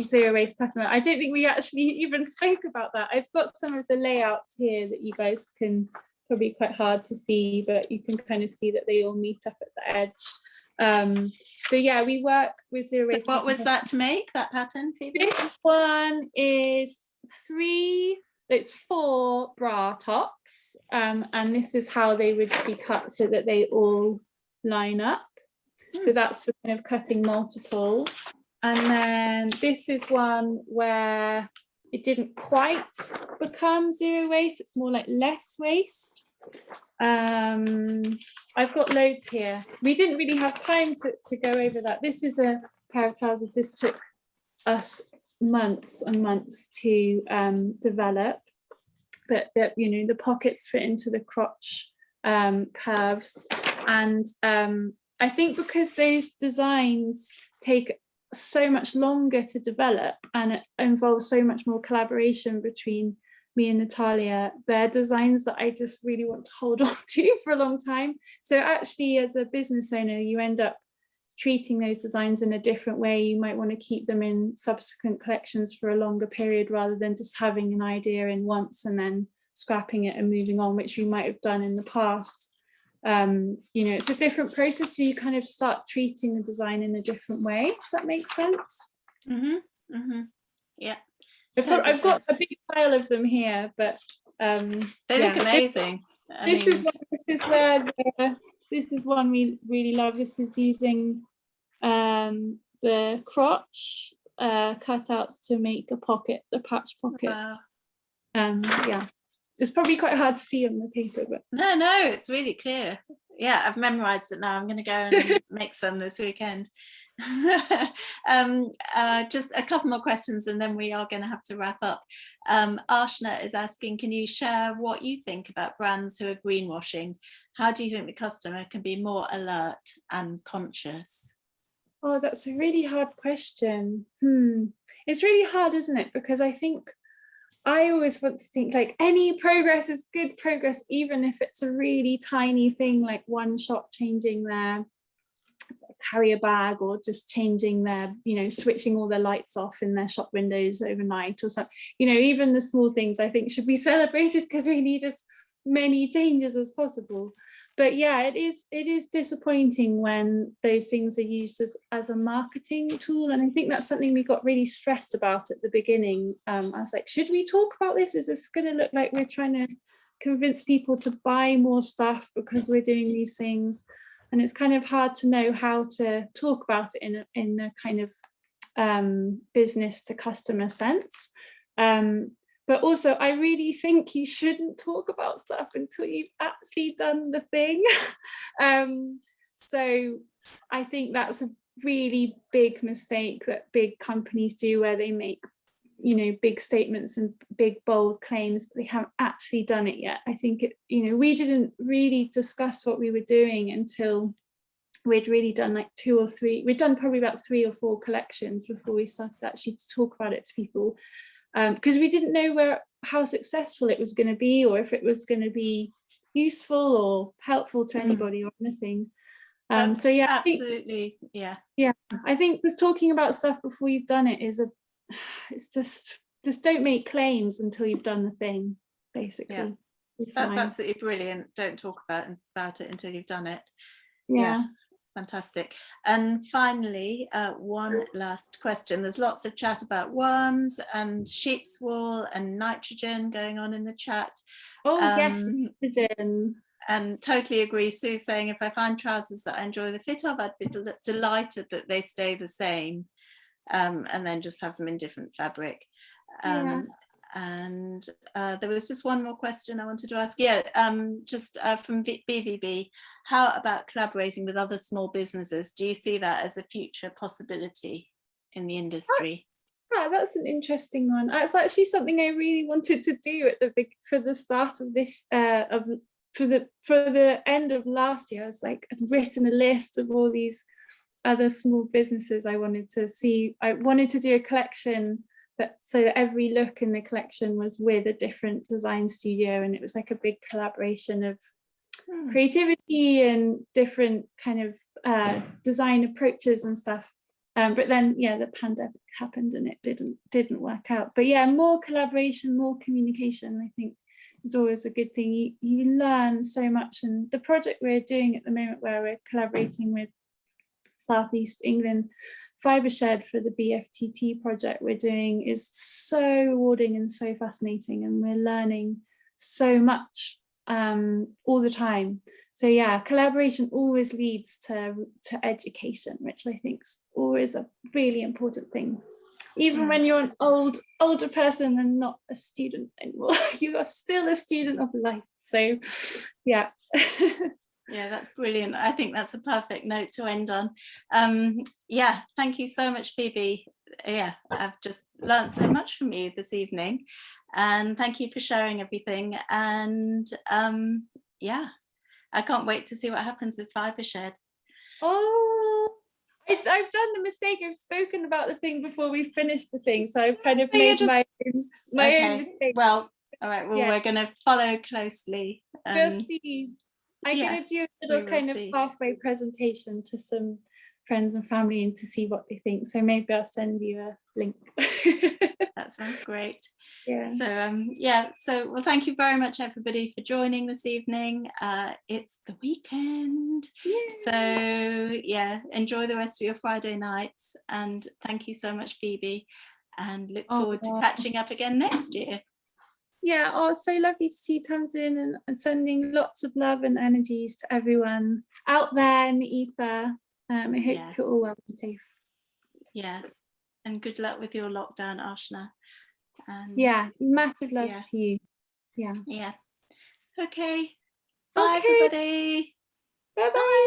zero waste pattern. I don't think we actually even spoke about that. I've got some of the layouts here that you guys can, probably quite hard to see, but you can kind of see that they all meet up at the edge. So yeah, we work with zero waste. What was that to make, that pattern, Phoebe? This one is 4 bra tops, and this is how they would be cut so that they all line up. So that's for kind of cutting multiple. And then this is one where it didn't quite become zero waste, it's more like less waste. I've got loads here. We didn't really have time to go over that. This is a pair of trousers. This took us months and months to develop, but the pockets fit into the crotch curves, and I think because those designs take so much longer to develop and it involves so much more collaboration between me and Natalia, they're designs that I just really want to hold on to for a long time. So actually, as a business owner, you end up treating those designs in a different way. You might want to keep them in subsequent collections for a longer period rather than just having an idea in once and then scrapping it and moving on, which we might have done in the past. You know, it's a different process, so you kind of start treating the design in a different way. Does that make sense? Yeah, I've got a big pile of them here, but they look amazing. This is one we really love. This is using the crotch cutouts to make a pocket, the patch pocket. Wow. Yeah, it's probably quite hard to see on the paper, but no, it's really clear. Yeah, I've memorized it now. I'm going to go and make some this weekend. Just a couple more questions and then we are going to have to wrap up. Arshna is asking, can you share what you think about brands who are greenwashing? How do you think the customer can be more alert and conscious? Oh, that's a really hard question. It's really hard, isn't it? Because I think I always want to think like any progress is good progress, even if it's a really tiny thing, like one shop changing their carrier bag or just changing their, you know, switching all their lights off in their shop windows overnight or something. You know, even the small things I think should be celebrated because we need as many changes as possible. But yeah, it is disappointing when those things are used as a marketing tool. And I think that's something we got really stressed about at the beginning. I was like, should we talk about this? Is this going to look like we're trying to convince people to buy more stuff because we're doing these things? And it's kind of hard to know how to talk about it in a kind of business to customer sense. But also, I really think you shouldn't talk about stuff until you've actually done the thing. So I think that's a really big mistake that big companies do, where they make, you know, big statements and big bold claims, but they haven't actually done it yet. I think it, you know, we didn't really discuss what we were doing until we'd really done like 2 or 3. We'd done probably about 3 or 4 collections before we started actually to talk about it to people. Because we didn't know how successful it was going to be, or if it was going to be useful or helpful to anybody or anything. So yeah, absolutely, I think just talking about stuff before you've done it it's just don't make claims until you've done the thing, basically. Yeah. That's absolutely brilliant. Don't talk about it until you've done it. Yeah. Fantastic. And finally, one last question. There's lots of chat about worms and sheep's wool and nitrogen going on in the chat. Oh, yes, nitrogen. And totally agree. Sue's saying, if I find trousers that I enjoy the fit of, I'd be delighted that they stay the same, and then just have them in different fabric. And there was just one more question I wanted to ask. Just from BVB, how about collaborating with other small businesses? Do you see that as a future possibility in the industry? Yeah, that's an interesting one. It's actually something I really wanted to do for the start of this for the end of last year. I was like, I'd written a list of all these other small businesses I wanted to see. I wanted to do a collection so that every look in the collection was with a different design studio, and it was like a big collaboration of creativity and different kind of design approaches and stuff. But then the pandemic happened and it didn't work out. But yeah, more collaboration, more communication, I think is always a good thing. You learn so much, and the project we're doing at the moment, where we're collaborating with Southeast England Fibershed for the BFTT project we're doing, is so rewarding and so fascinating, and we're learning so much all the time. So yeah, collaboration always leads to education, which I think is always a really important thing. Even when you're an older person and not a student anymore, you are still a student of life. So yeah. Yeah, that's brilliant. I think that's a perfect note to end on. Thank you so much, Phoebe. Yeah, I've just learned so much from you this evening, and thank you for sharing everything. And I can't wait to see what happens with Fibershed. Oh, I've done the mistake. I've spoken about the thing before we finished the thing, so I've kind of made my own mistake. Well, all right. Well, we're going to follow closely. We'll see. I'm going to do a little kind of halfway presentation to some friends and family and to see what they think. So maybe I'll send you a link. That sounds great. Yeah. So so well, thank you very much everybody for joining this evening. It's the weekend. So yeah, enjoy the rest of your Friday nights, and thank you so much, Phoebe, and look forward to catching up again next year. Yeah, so lovely to see you, Tamsin, and sending lots of love and energies to everyone out there in the ether. I hope you're all well and safe. Yeah, and good luck with your lockdown, Ashna. And yeah, massive love to you. Yeah. Okay. Bye, everybody. Bye-bye.